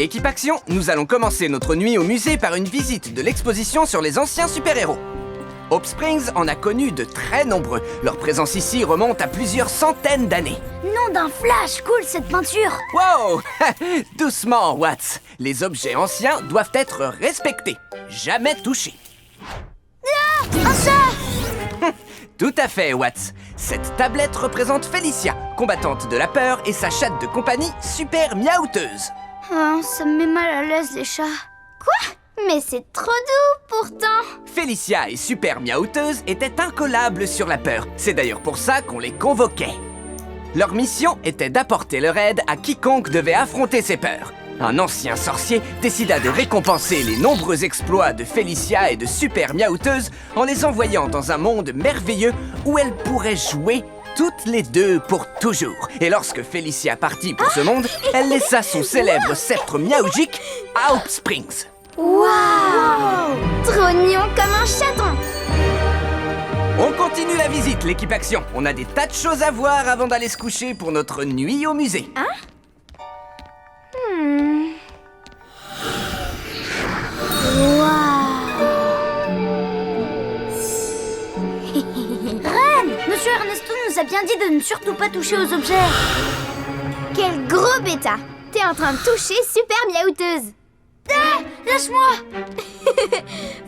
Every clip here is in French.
Équipe Action, nous allons commencer notre nuit au musée par une visite de l'exposition sur les anciens super-héros. Hope Springs en a connu de très nombreux. Leur présence ici remonte à plusieurs centaines d'années. Nom d'un flash, cool cette peinture. Wow! Doucement, Watts. Les objets anciens doivent être respectés, jamais touchés. Ah, un chat. Tout à fait, Watts. Cette tablette représente Felicia, combattante de la peur, et sa chatte de compagnie, Super Miaouteuse. Oh, ça me met mal à l'aise les chats. Quoi? Mais c'est trop doux pourtant. Felicia et Super Miaouteuse étaient incollables sur la peur. C'est d'ailleurs pour ça qu'on les convoquait. Leur mission était d'apporter leur aide à quiconque devait affronter ses peurs. Un ancien sorcier décida de récompenser les nombreux exploits de Felicia et de Super Miaouteuse en les envoyant dans un monde merveilleux où elles pourraient jouer toutes les deux pour toujours. Et lorsque Felicia partit pour ce monde, elle laissa son célèbre sceptre miaougique à Hope Springs. Waouh! Trop mignon comme un chaton. On continue la visite, l'équipe Action. On a des tas de choses à voir avant d'aller se coucher pour notre nuit au musée. Hein? Reine! Monsieur Ernesto nous a bien dit de ne surtout pas toucher aux objets. Quel gros bêta! T'es en train de toucher Super Miaouteuse. Ah! Lâche-moi!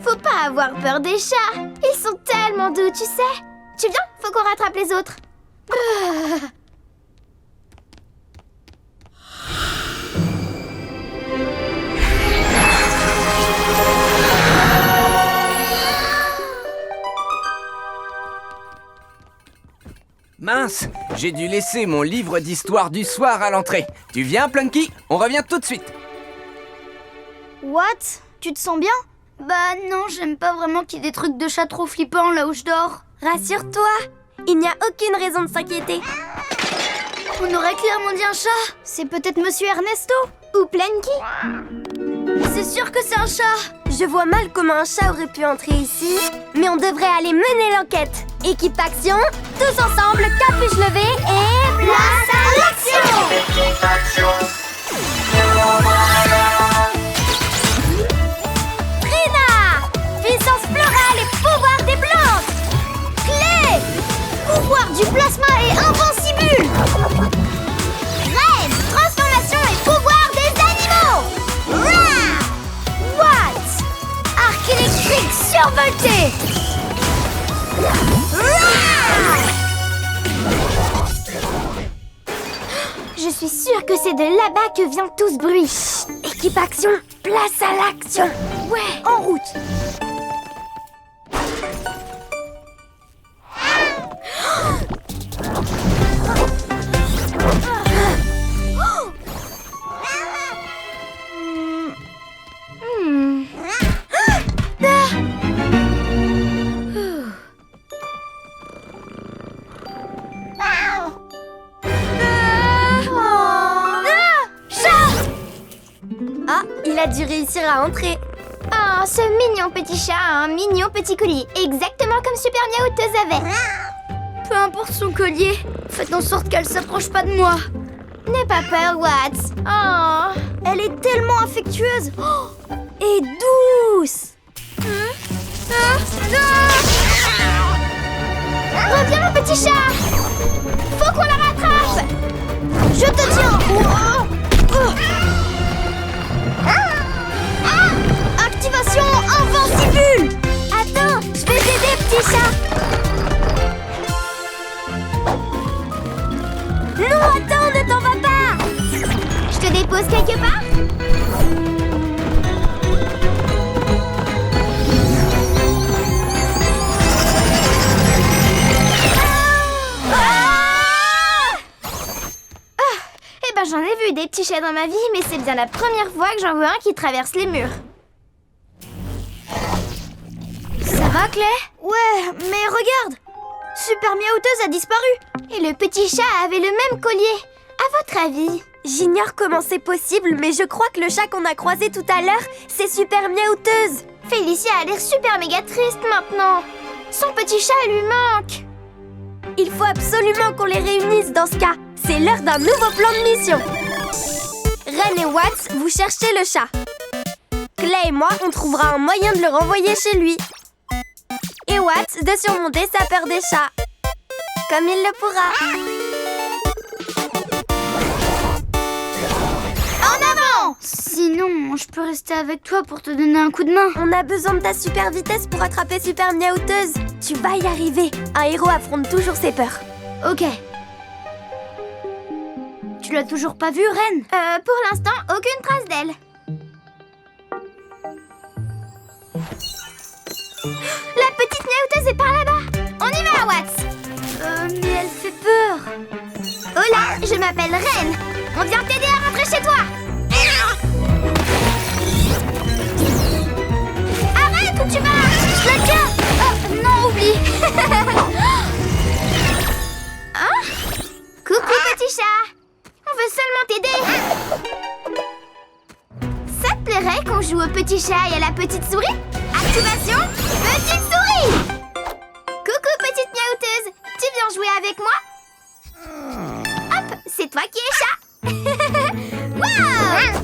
Faut pas avoir peur des chats. Ils sont tellement doux, tu sais. Tu viens? Faut qu'on rattrape les autres. Mince, j'ai dû laisser mon livre d'histoire du soir à l'entrée. Tu viens, Plunky? On revient tout de suite. What? Tu te sens bien? Bah non, j'aime pas vraiment qu'il y ait des trucs de chat trop flippants là où je dors. Rassure-toi, il n'y a aucune raison de s'inquiéter. On aurait clairement dit un chat. C'est peut-être Monsieur Ernesto ou Planky. C'est sûr que c'est un chat. Je vois mal comment un chat aurait pu entrer ici, mais on devrait aller mener l'enquête. Équipe Action, tous ensemble, capuche levée et... Place à l'action! Équipe Action. Puissance florale et pouvoir des plantes. Clé! Pouvoir du plasma et invincible! Reine! Transformation et pouvoir des animaux! Rah! What? Arc électrique survolté! Rah! Je suis sûre que c'est de là-bas que vient tout ce bruit. Équipe Action, place à l'action. Ouais, en route! Ah, il a dû réussir à entrer. Oh, ce mignon petit chat a un mignon petit collier, exactement comme Super Miaouteuse avait. Peu importe son collier, faites en sorte qu'elle s'approche pas de moi. N'aie pas peur, Watts. Oh, elle est tellement affectueuse et douce. Reviens, mon petit chat. Faut qu'on la rattrape. Je te tiens. Activation invincible. Attends, je vais t'aider, petit chat. Non, attends, ne t'en va pas. Je te dépose quelque part? Eh ben j'en ai vu des petits chats dans ma vie, mais c'est bien la première fois que j'en vois un qui traverse les murs. Ça va, Clay? Ouais, mais regarde! Super Miaouteuse a disparu! Et le petit chat avait le même collier. À votre avis? J'ignore comment c'est possible, mais je crois que le chat qu'on a croisé tout à l'heure, c'est Super Miaouteuse. Félicia a l'air super méga triste maintenant. Son petit chat lui manque. Il faut absolument qu'on les réunisse dans ce cas. C'est l'heure d'un nouveau plan de mission. Ren et Watts, vous cherchez le chat. Clay et moi, on trouvera un moyen de le renvoyer chez lui. Et Watts de surmonter sa peur des chats. Comme il le pourra. En avant! Sinon, je peux rester avec toi pour te donner un coup de main. On a besoin de ta super vitesse pour attraper Super Miaouteuse. Tu vas y arriver. Un héros affronte toujours ses peurs. Ok. Tu l'as toujours pas vue, Ren? Pour l'instant, aucune trace d'elle. La petite Miaouteuse est par là-bas. On y va, Watts. Mais elle fait peur. Hola, je m'appelle Ren. On vient t'aider à rentrer chez toi. Arrête où tu vas? Je la tiens. Oh, non, oublie. Hein? Coucou, petit chat. On veut seulement t'aider. Ça te plairait qu'on joue au petit chat et à la petite souris? Activation, petite souris. Coucou, petite Miaouteuse. Tu viens jouer avec moi? Hop, c'est toi qui es chat. Waouh.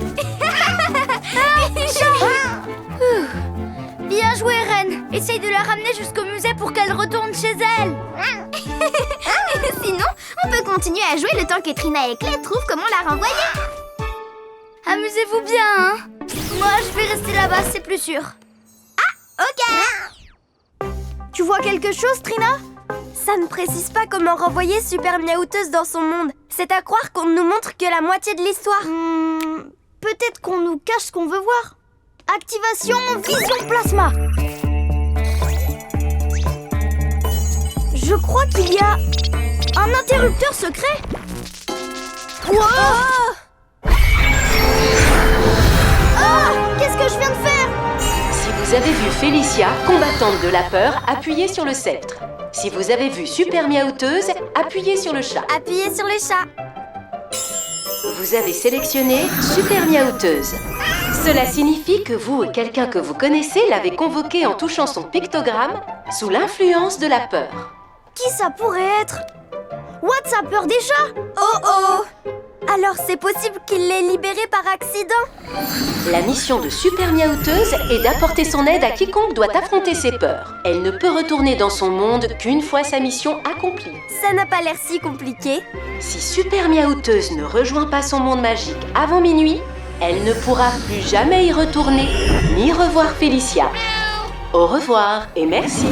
Bien joué, Ren. Essaye de la ramener jusqu'au musée pour qu'elle retourne chez elle. Sinon, on peut continuer à jouer le temps que Trina et Clay trouvent comment la renvoyer. Amusez-vous bien, hein. Moi, je vais rester là-bas, c'est plus sûr. Ok. Tu vois quelque chose, Trina? Ça ne précise pas comment renvoyer Super Miaouteuse dans son monde. C'est à croire qu'on ne nous montre que la moitié de l'histoire. Peut-être qu'on nous cache ce qu'on veut voir. Activation Vision Plasma. Je crois qu'il y a un interrupteur secret. Wow! Qu'est-ce que je viens de faire? Si vous avez vu Félicia, combattante de la peur, appuyez sur le sceptre. Si vous avez vu Super Miaouteuse, appuyez sur le chat. Appuyez sur le chat. Vous avez sélectionné Super Miaouteuse. Cela signifie que vous et quelqu'un que vous connaissez l'avez convoquée en touchant son pictogramme sous l'influence de la peur. Qui ça pourrait être? Watts a peur des chats? Oh! Alors c'est possible qu'il l'ait libérée par accident? La mission de Super Miaouteuse est d'apporter son aide à quiconque doit affronter ses peurs. Elle ne peut retourner dans son monde qu'une fois sa mission accomplie. Ça n'a pas l'air si compliqué. Si Super Miaouteuse ne rejoint pas son monde magique avant minuit, elle ne pourra plus jamais y retourner, ni revoir Félicia. Au revoir et merci.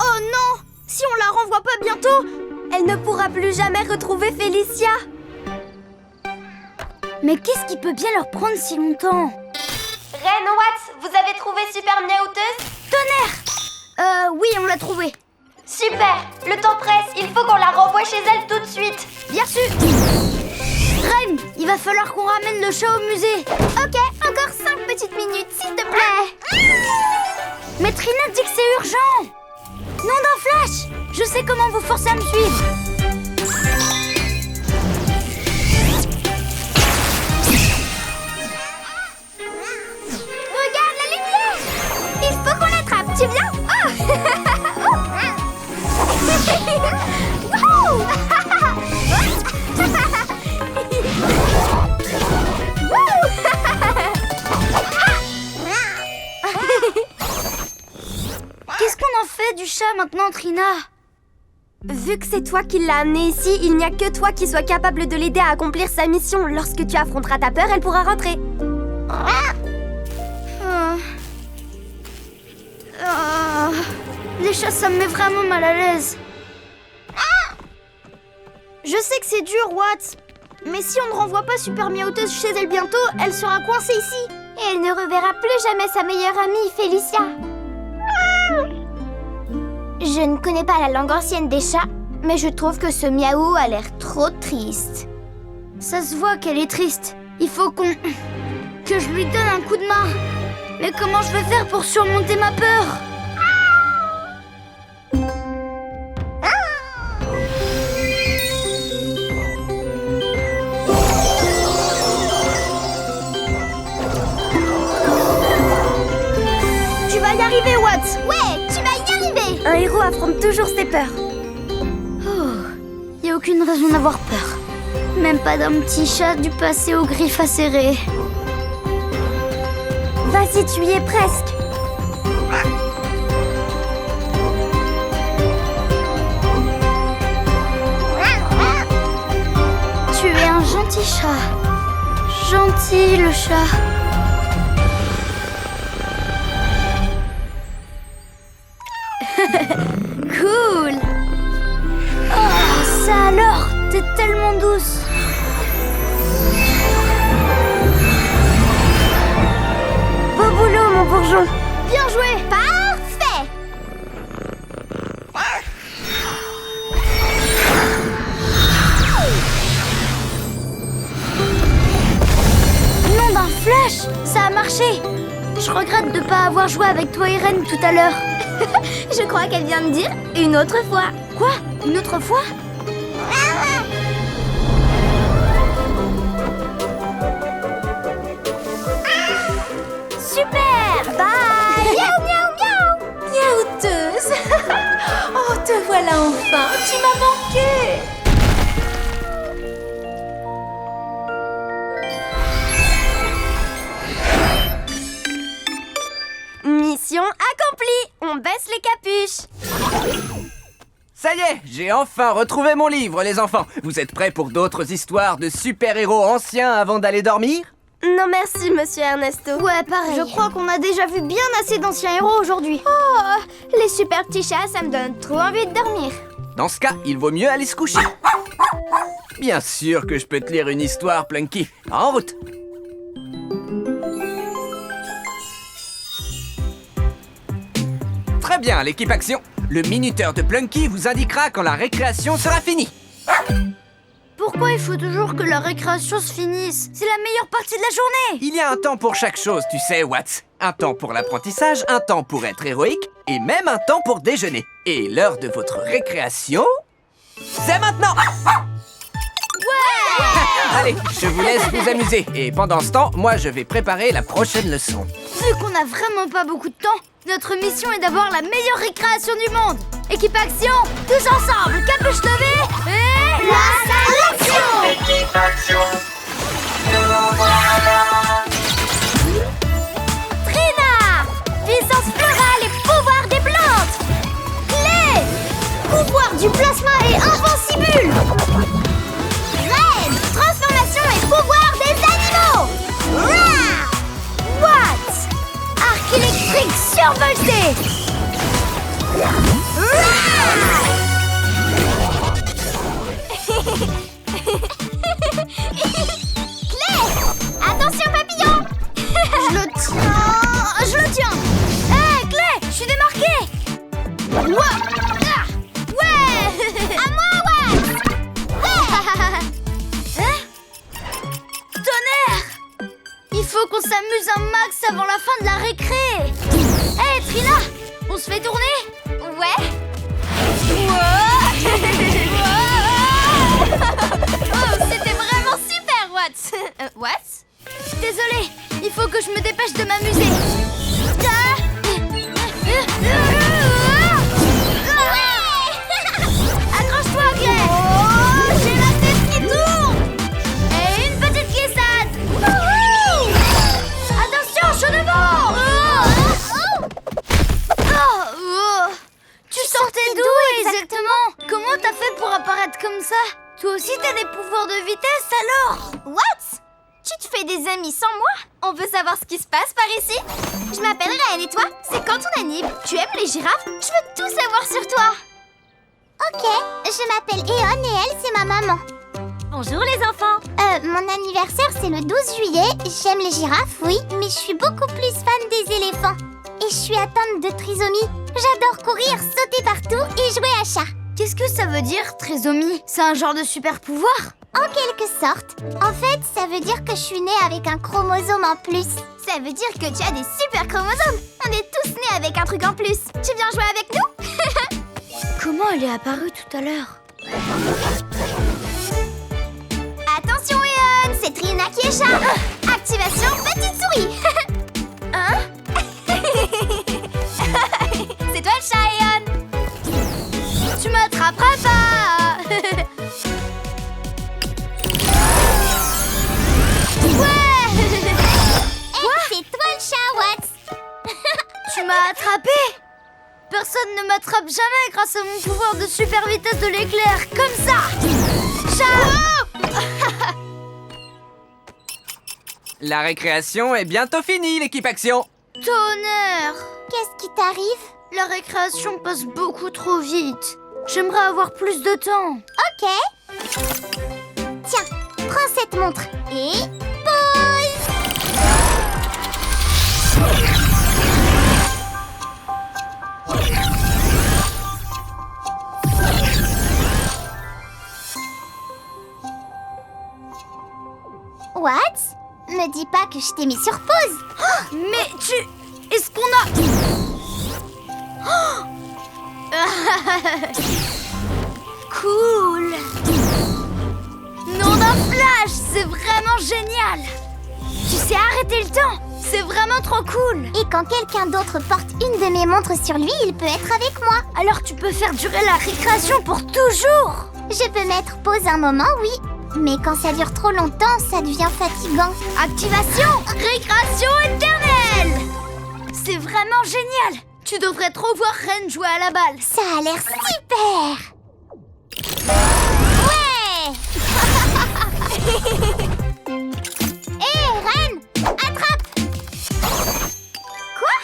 Oh non! Si on la renvoie pas bientôt, Elle ne pourra plus jamais retrouver Félicia. mais qu'est-ce qui peut bien leur prendre si longtemps? Ren, Watts, vous avez trouvé Super Miaouteuse? Oui, on l'a trouvée. Super. Le temps presse, il faut qu'on la renvoie chez elle tout de suite. Bien sûr. Ren, il va falloir qu'on ramène le chat au musée. Ok, encore 5 petites minutes, s'il te plaît. Mais Trina dit que c'est urgent. Nom d'un flash. Je sais comment vous forcer à me suivre. Regarde la lumière. Il faut qu'on l'attrape, tu viens? Wouhou. Qu'est-ce qu'on en fait du chat maintenant, Trina? Vu que c'est toi qui l'as amenée ici, il n'y a que toi qui sois capable de l'aider à accomplir sa mission. Lorsque tu affronteras ta peur, elle pourra rentrer. Les chats, ça me met vraiment mal à l'aise. Je sais que c'est dur, Watts. Mais si on ne renvoie pas Super Miaouteuse chez elle bientôt, elle sera coincée ici. Et elle ne reverra plus jamais sa meilleure amie, Félicia. Je ne connais pas la langue ancienne des chats, mais je trouve que ce miaou a l'air trop triste. Ça se voit qu'elle est triste. Il faut que je lui donne un coup de main. Mais comment je vais faire pour surmonter ma peur? Tu vas y arriver, Watts. Ouais, tu vas y arriver. Un héros affronte toujours ses peurs. aucune raison d'avoir peur. Même pas d'un petit chat du passé aux griffes acérées. Vas-y, tu y es presque. Tu es un gentil chat. Gentil, le chat. Cool. Oh, ça alors, t'es tellement douce. Beau boulot, mon bourgeon. Bien joué. Parfait! Nom d'un flash, ça a marché. Je regrette de pas avoir joué avec toi, Irène, tout à l'heure. Je crois qu'elle vient de dire une autre fois. Quoi? Une autre fois? Super! Bye! Miaou, miaou, miaou! Miaouteuse. Oh, te voilà enfin. Tu m'as manqué. Mission accomplie! On baisse les capuches! Ça y est, j'ai enfin retrouvé mon livre, les enfants. Vous êtes prêts pour d'autres histoires de super-héros anciens avant d'aller dormir? Non merci, monsieur Ernesto. Ouais, pareil. Je crois qu'on a déjà vu bien assez d'anciens héros aujourd'hui. Oh, les super petits chats, ça me donne trop envie de dormir. Dans ce cas, il vaut mieux aller se coucher. Bien sûr que je peux te lire une histoire, Plunky. En route. Très bien, l'équipe Action. Le minuteur de Plunky vous indiquera quand la récréation sera finie. Pourquoi il faut toujours que la récréation se finisse? C'est la meilleure partie de la journée. Il y a un temps pour chaque chose, tu sais, Watts. Un temps pour l'apprentissage, un temps pour être héroïque, et même un temps pour déjeuner. Et l'heure de votre récréation, c'est maintenant. Ouais. Allez, je vous laisse vous amuser. Et pendant ce temps, moi, je vais préparer la prochaine leçon. Vu qu'on a vraiment pas beaucoup de temps, notre mission est d'avoir la meilleure récréation du monde. Équipe Action, tous ensemble, capuche levée et... La sélection! Équipe Action, nous voilà. Trina! Puissance florale et pouvoir des plantes! Clé! Pouvoir du plasma et invincible! Reine! Transformation et pouvoir des animaux! Rah! What? Arc électrique survolté! Clé! Attention papillon! Je le tiens! Hé, Clé, je suis démarquée! Ouais! À moi, ouais! Tonnerre! Il faut qu'on s'amuse un max avant la fin de la récré! Hé, Trina! On se fait tourner? Ouais! Oh, c'était vraiment super, Watts! What? Désolée, il faut que je me dépêche de m'amuser. Accroche-toi, Clé. Oh, j'ai la tête qui tourne. Et une petite glissade. Attention, chaud devant. Tu sortais d'où exactement? Comment t'as fait pour apparaître comme ça? Toi aussi t'as des pouvoirs de vitesse alors? What? Tu te fais des amis sans moi? On veut savoir ce qui se passe par ici? Je m'appelle Reine et toi? C'est quand ton anniv? Tu aimes les girafes? Je veux tout savoir sur toi! Ok, je m'appelle Eon et elle, c'est ma maman. Bonjour les enfants. Mon anniversaire, c'est le 12 juillet. J'aime les girafes, oui, mais je suis beaucoup plus fan des éléphants. Et je suis atteinte de trisomie. J'adore courir, sauter partout et jouer à chat. Qu'est-ce que ça veut dire, trisomie? C'est un genre de super pouvoir? En quelque sorte. En fait, ça veut dire que je suis née avec un chromosome en plus. Ça veut dire que tu as des super chromosomes. On est tous nés avec un truc en plus. Tu viens jouer avec nous? Comment elle est apparue tout à l'heure? Attention, Eon, c'est Trina qui est chat. Activation petite souris. Hein? C'est toi le chat, Eon. Tu m'attraperas pas. m'as attrapé! Personne ne m'attrape jamais grâce à mon pouvoir de super vitesse de l'éclair, comme ça! La récréation est bientôt finie, l'équipe Action. Tonnerre! Qu'est-ce qui t'arrive? La récréation passe beaucoup trop vite. J'aimerais avoir plus de temps. Ok. Tiens, prends cette montre et pause. What? Me dis pas que je t'ai mis sur pause. Mais Est-ce qu'on a... Cool! Nom d'un flash, c'est vraiment génial! Tu sais arrêter le temps, c'est vraiment trop cool! Et quand quelqu'un d'autre porte une de mes montres sur lui, il peut être avec moi. Alors tu peux faire durer la récréation pour toujours! Je peux mettre pause un moment, oui. Mais quand ça dure trop longtemps, ça devient fatigant. Activation! Récréation éternelle! C'est vraiment génial! Tu devrais trop voir Ren jouer à la balle! Ça a l'air super! Ouais! Hé, Ren! Attrape! Quoi?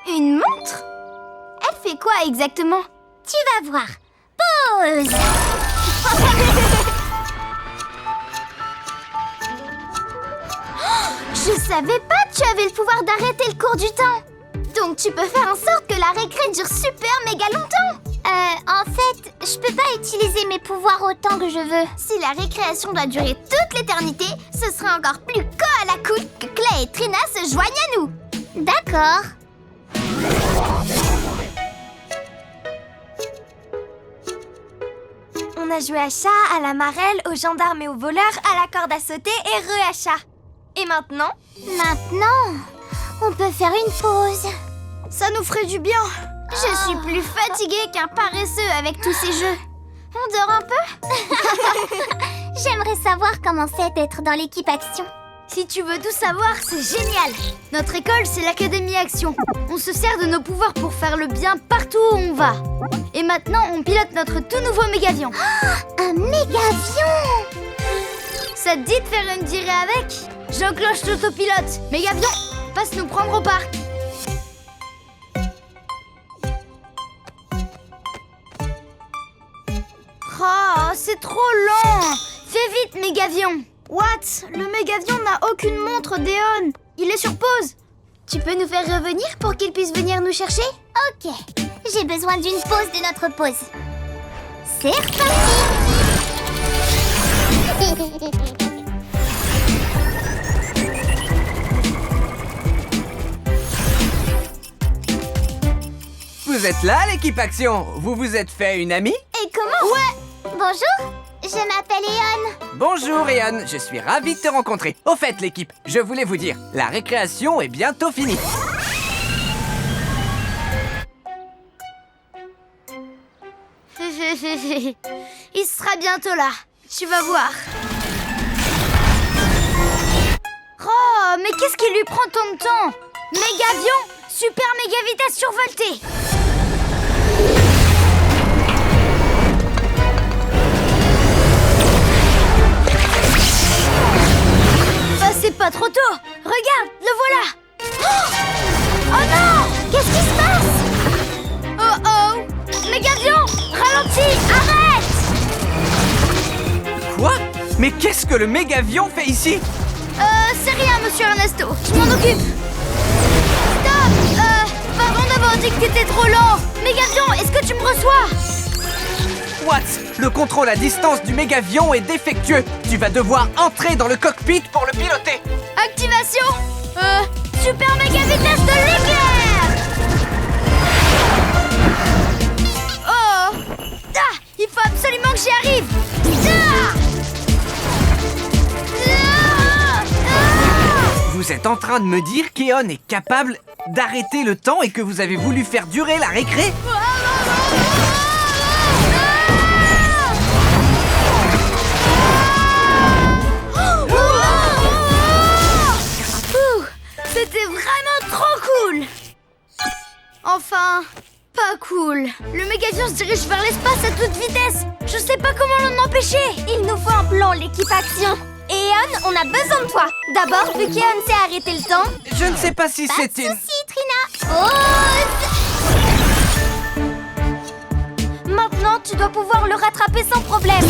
Une montre? Elle fait quoi exactement? Tu vas voir. Pause! Je savais pas que tu avais le pouvoir d'arrêter le cours du temps! Donc tu peux faire en sorte que la récré dure super méga longtemps! En fait, je peux pas utiliser mes pouvoirs autant que je veux. Si la récréation doit durer toute l'éternité, ce serait encore plus à la coude que Clay et Trina se joignent à nous! D'accord. On a joué à chat, à la marelle, aux gendarmes et aux voleurs, à la corde à sauter et à chat. Et maintenant? Maintenant, on peut faire une pause. Ça nous ferait du bien. Je suis plus fatiguée qu'un paresseux avec tous ces jeux. On dort un peu? J'aimerais savoir comment c'est d'être dans l'équipe Action. Si tu veux tout savoir, c'est génial. Notre école, c'est l'Académie Action. On se sert de nos pouvoirs pour faire le bien partout où on va. Et maintenant, on pilote notre tout nouveau mégavion. Un mégavion! Ça te dit de faire une virée avec? J'enclenche l'autopilote. Mégavion, passe nous prendre au parc. Oh, c'est trop long. Fais vite, mégavion. What? Le mégavion n'a aucune montre, Déon. Il est sur pause. Tu peux nous faire revenir pour qu'il puisse venir nous chercher? Ok, j'ai besoin d'une pause de notre pause. C'est reparti! Vous êtes là, l'équipe Action? Vous vous êtes fait une amie? Et comment? Ouais! Bonjour, je m'appelle Eon. Bonjour, Eon. Je suis ravi de te rencontrer. Au fait, l'équipe, je voulais vous dire, la récréation est bientôt finie. Il sera bientôt là. Tu vas voir. Oh, mais qu'est-ce qui lui prend tant de temps? Mégavion, super méga vitesse survoltée. Bah, c'est pas trop tôt. Regarde, le voilà. Oh non! Qu'est-ce qui se passe? Oh oh! Mégavion! Ralentis! Arrête! Quoi? Mais qu'est-ce que le mégavion fait ici? C'est rien, monsieur Ernesto. Je m'en occupe. Stop! Pardon d'avoir dit que t'étais trop lent. Mégavion, est-ce que tu me reçois? What? Le contrôle à distance du mégavion est défectueux. Tu vas devoir entrer dans le cockpit pour le piloter. Activation! Super méga vitesse de l'éclair! Oh! Ah! Il faut absolument que j'y arrive! Ah! Vous êtes en train de me dire qu'Eon est capable d'arrêter le temps et que vous avez voulu faire durer la récré? C'était vraiment trop cool! mégavion se dirige vers l'espace à toute vitesse. Je sais pas comment l'en empêcher. Il nous faut un plan, l'équipe action. Et Eon, on a besoin de toi. D'abord, vu qu'Eon sait arrêter le temps. Je ne sais pas si Pas c'est de une... soucis, Trina. Maintenant, tu dois pouvoir le rattraper sans problème.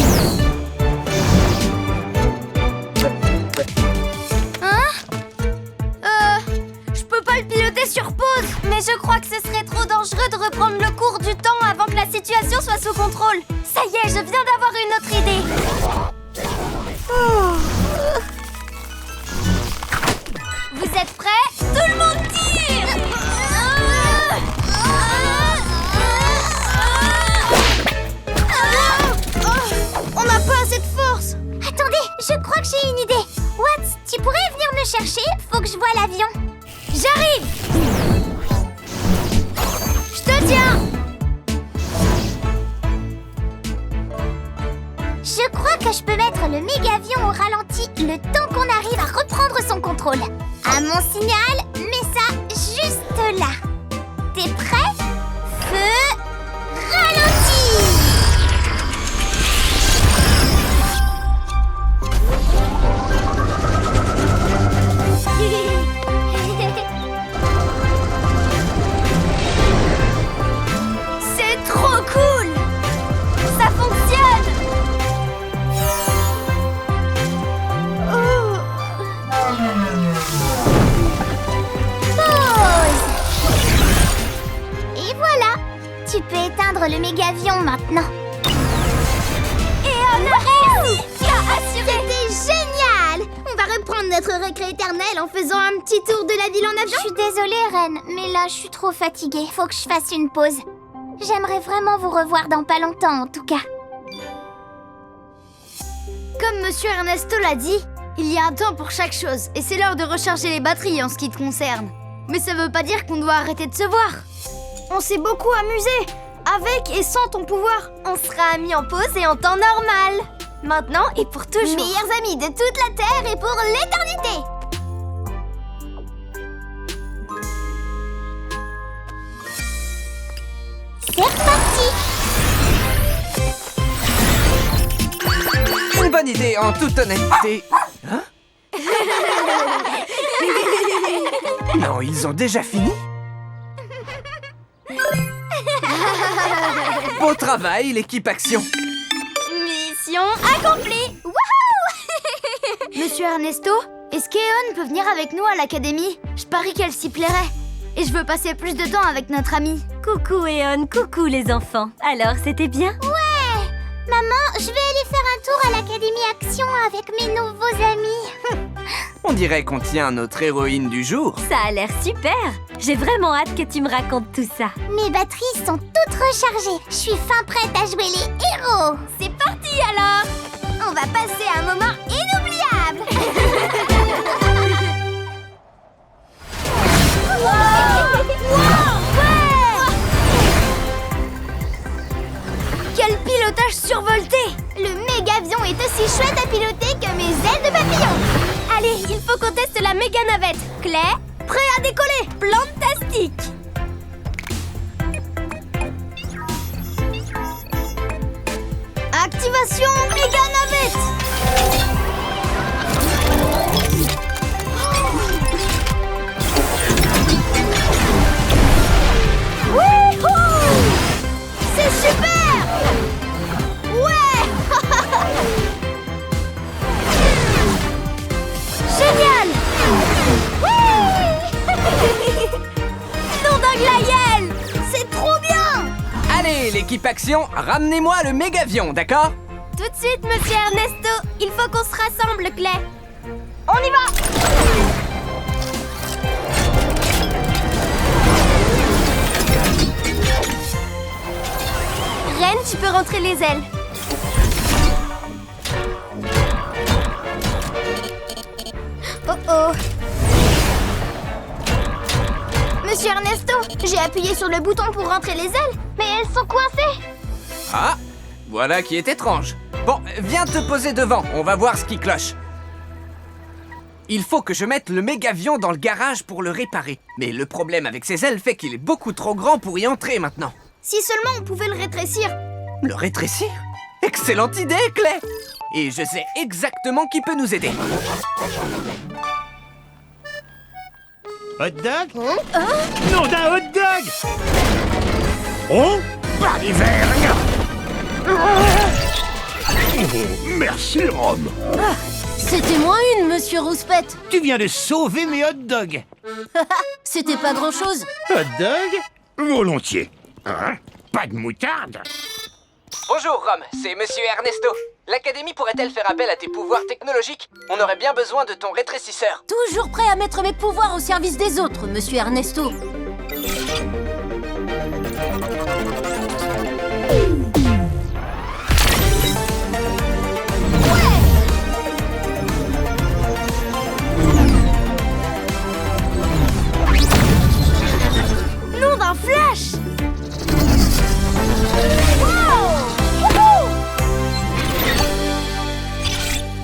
Je peux pas le piloter sur pause. Mais je crois que ce serait trop dangereux de reprendre le cours du temps avant que la situation soit sous contrôle. Ça y est, je viens d'avoir une autre idée. Vous êtes prêts? Tout le monde tire! On n'a pas assez de force. Attendez, je crois que j'ai une idée. Watts, tu pourrais venir me chercher? Faut que je voie l'avion. J'arrive! Je te tiens! Je crois que je peux mettre le mégavion au ralenti le temps qu'on arrive à reprendre son contrôle. À mon signal, mets ça juste là. T'es prêt? Feu, ralenti! C'est trop cool! Ça fonctionne! Pause! Et voilà! Tu peux éteindre le mégavion maintenant. Et on a réussi! Tu as assuré! C'était génial! On va reprendre notre récré éternel en faisant un petit tour de la ville en avion. Je suis désolée, Reine, mais là, je suis trop fatiguée. Faut que je fasse une pause. J'aimerais vraiment vous revoir dans pas longtemps, en tout cas. Comme Monsieur Ernesto l'a dit, il y a un temps pour chaque chose, et c'est l'heure de recharger les batteries en ce qui te concerne. Mais ça veut pas dire qu'on doit arrêter de se voir. On s'est beaucoup amusé, avec et sans ton pouvoir. On sera amis en pause et en temps normal. Maintenant et pour toujours. Meilleurs amis de toute la Terre et pour l'éternité. C'est reparti. Une bonne idée, en toute honnêteté. Hein? Non, ils ont déjà fini? Beau travail, l'équipe action. Mission accomplie. Wouhou! Monsieur Ernesto, est-ce qu'Eon peut venir avec nous à l'académie? Je parie qu'elle s'y plairait. Et je veux passer plus de temps avec notre amie. Coucou Eon, coucou les enfants. Alors, c'était bien? Ouais! Maman, je vais aller faire un tour à l'Académie Action avec mes nouveaux amis. On dirait qu'on tient notre héroïne du jour. Ça a l'air super. J'ai vraiment hâte que tu me racontes tout ça. Mes batteries sont toutes rechargées. Je suis fin prête à jouer les héros. C'est parti alors! On va passer un moment inoubliable. Quel pilotage survolté! Le mégavion est aussi chouette à piloter que mes ailes de papillon. Allez, il faut qu'on teste la méga navette. Claire, prêt à décoller! Plantastique! Activation méga navette! Wouhou! C'est super! Ouais! Génial! Nom d'Anglaïel! C'est trop bien! Allez, l'équipe action, ramenez-moi le mégavion, d'accord? Tout de suite, Monsieur Ernesto. Il faut qu'on se rassemble, Clay. On y va! Reine, tu peux rentrer les ailes. Oh oh. Monsieur Ernesto, j'ai appuyé sur le bouton pour rentrer les ailes, mais elles sont coincées. Ah, voilà qui est étrange. Bon, viens te poser devant, on va voir ce qui cloche. Il faut que je mette le mégavion dans le garage pour le réparer. Mais le problème avec ses ailes fait qu'il est beaucoup trop grand pour y entrer maintenant. Si seulement on pouvait le rétrécir. Le rétrécir? Excellente idée, Clay! Et je sais exactement qui peut nous aider. Hot dog? Nom d'un hot dog! Oh, pas d'hiver! Merci, Rome. C'était moins une, monsieur Rouspette. Tu viens de sauver mes hot dogs. C'était pas grand-chose. Hot dog? Volontiers. Hein? Pas de moutarde? Bonjour, Rome, c'est Monsieur Ernesto. L'Académie pourrait-elle faire appel à tes pouvoirs technologiques? On aurait bien besoin de ton rétrécisseur. Toujours prêt à mettre mes pouvoirs au service des autres, monsieur Ernesto. Nom d'un flash!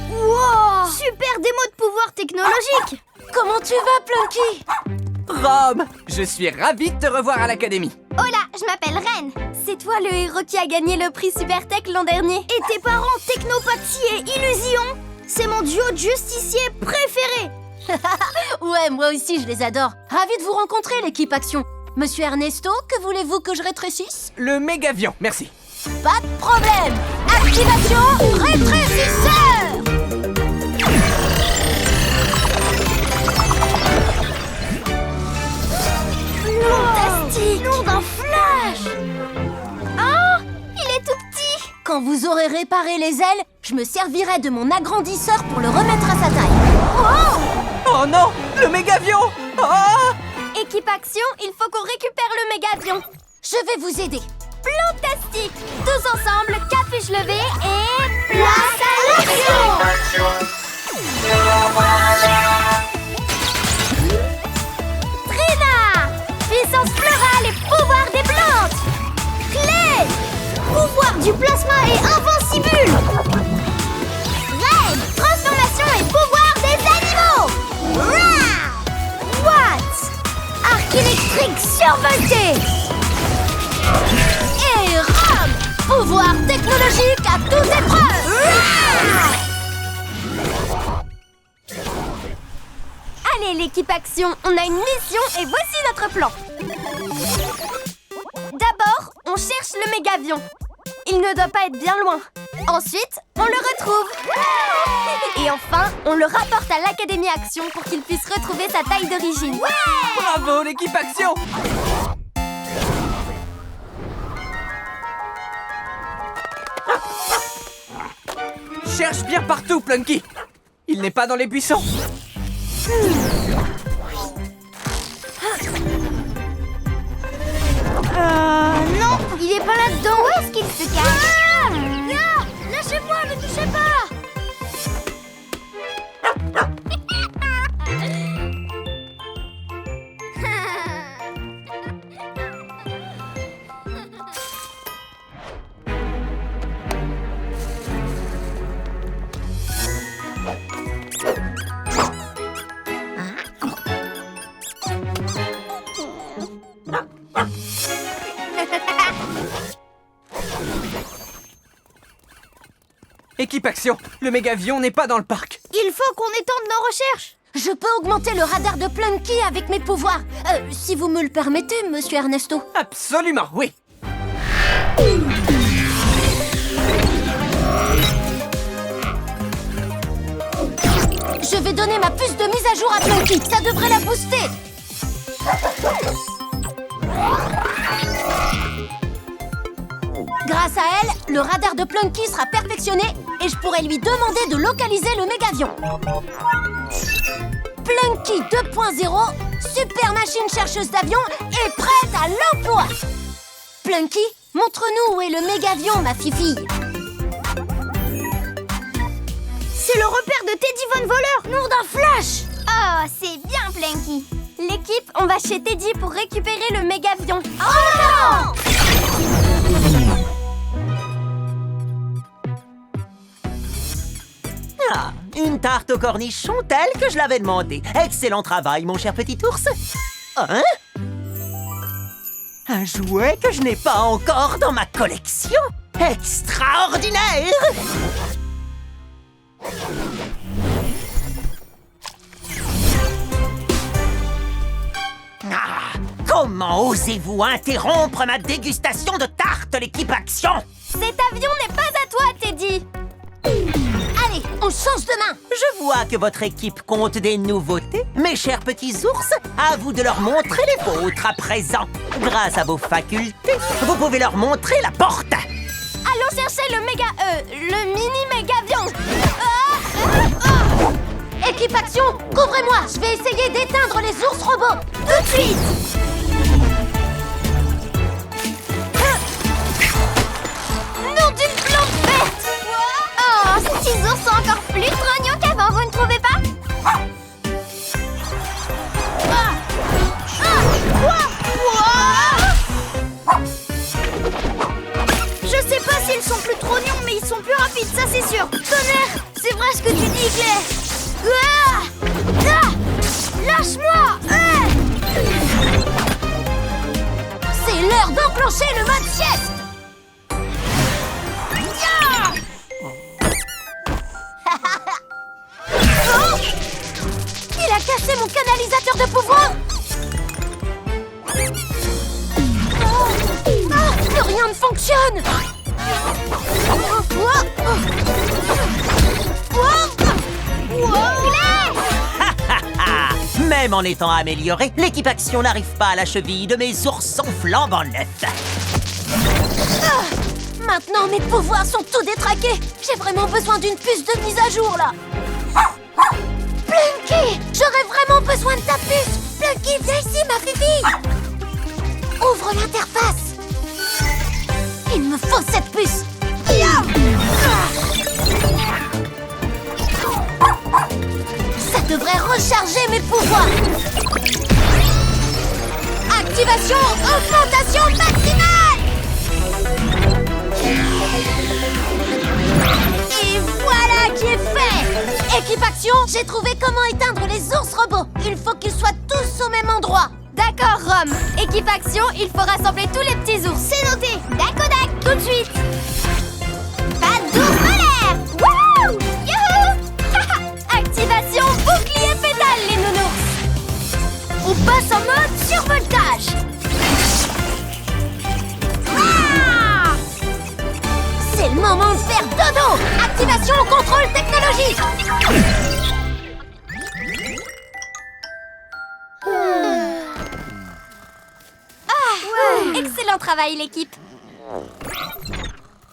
Wow! Super démo de pouvoir technologique! Comment tu vas, Plunky? Rome, je suis ravi de te revoir à l'Académie. Hola, je m'appelle Ren. C'est toi le héros qui a gagné le prix Supertech l'an dernier. Et tes parents Technopathie et Illusion, c'est mon duo de justiciers préféré. Ouais, moi aussi, je les adore. Ravi de vous rencontrer, l'équipe Action. Monsieur Ernesto, que voulez-vous que je rétrécisse? Le mégavion, merci. Pas de problème. Activation rétrécisseur. Fantastique! Nom d'un flash! Oh, il est tout petit. Quand vous aurez réparé les ailes, je me servirai de mon agrandisseur pour le remettre à sa taille. Oh non, le mégavion! Oh! Équipe Action, il faut qu'on récupère le mégavion. Je vais vous aider. Fantastique! Tous ensemble, capuche levée et... place à l'action! Action. Nous voilà. Trina! Puissance florale et pouvoir des plantes! Clé! Pouvoir du plasma et invincible! Red! Transformation et pouvoir des animaux! Rah! What? Arc électrique survolté! Et Rome, pouvoir technologique à toute épreuve. Allez l'équipe Action, on a une mission et voici notre plan. D'abord, on cherche le mégavion. Il ne doit pas être bien loin. Ensuite, on le retrouve. Et enfin, on le rapporte à l'Académie Action pour qu'il puisse retrouver sa taille d'origine. Bravo, l'équipe Action! Cherche bien partout, Plunky. Il n'est pas dans les buissons. Non, il est pas là-dedans. Où est-ce qu'il se cache? Non, lâchez-moi, ne touchez pas. Équipe Action, le mégavion n'est pas dans le parc. Il faut qu'on étende nos recherches. Je peux augmenter le radar de Plunky avec mes pouvoirs. Si vous me le permettez, monsieur Ernesto. Absolument, oui. Je vais donner ma puce de mise à jour à Plunky. Ça devrait la booster. Grâce à elle, le radar de Plunky sera perfectionné et je pourrai lui demander de localiser le mégavion. Plunky 2.0, super machine chercheuse d'avion, est prête à l'emploi. Plunky, montre-nous où est le mégavion, ma fifille. C'est le repère de Teddy Von Voleur, nom d'un flash. Oh, c'est bien, Plunky. L'équipe, on va chez Teddy pour récupérer le mégavion. Oh non! Ah, une tarte au cornichon telle que je l'avais demandé. Excellent travail, mon cher petit ours. Hein? Un jouet que je n'ai pas encore dans ma collection. Extraordinaire! Ah, comment osez-vous interrompre ma dégustation de tarte, l'équipe Action? Cet avion n'est pas à toi, Teddy. Allez, on change de main. Je vois que votre équipe compte des nouveautés. Mes chers petits ours, à vous de leur montrer les vôtres à présent. Grâce à vos facultés, vous pouvez leur montrer la porte. Allons chercher le mini-mégavion. Équipe Action, couvrez-moi. Je vais essayer d'éteindre les ours robots. Tout de suite. Nom d'une plante verte. Oh, ces petits ours sont encore plus trognons qu'avant, vous ne trouvez pas? Je sais pas s'ils sont plus trognons, mais ils sont plus rapides, ça c'est sûr. Tonnerre, c'est vrai ce que tu dis, Claire. Lâche-moi. C'est l'heure d'enclencher le mode sieste. Oh, il a cassé mon canalisateur de pouvoir. Plus rien ne fonctionne. Même en étant améliorée, l'équipe Action n'arrive pas à la cheville de mes oursons flambant neufs. Maintenant, mes pouvoirs sont tout détraqués. J'ai vraiment besoin d'une puce de mise à jour, là. Plunky, j'aurais vraiment besoin de ta puce. Plunky, viens ici, ma fifi. Ouvre l'interface. Il me faut cette puce. Ça devrait recharger mes pouvoirs. Activation, augmentation maximale. Et voilà qui est fait. Équipe Action, j'ai trouvé comment éteindre les ours robots. Il faut qu'ils soient tous au même endroit. D'accord, Rome. Équipe Action, il faut rassembler tous les petits ours. C'est noté. Dakodak. Tout de suite. Pas d'ours polaire. Wouhou! Youhou! Activation bouclier pétale, les nounours. On passe en mode survoltage. C'est le moment de faire dodo. Activation contrôle technologique. Excellent travail, l'équipe.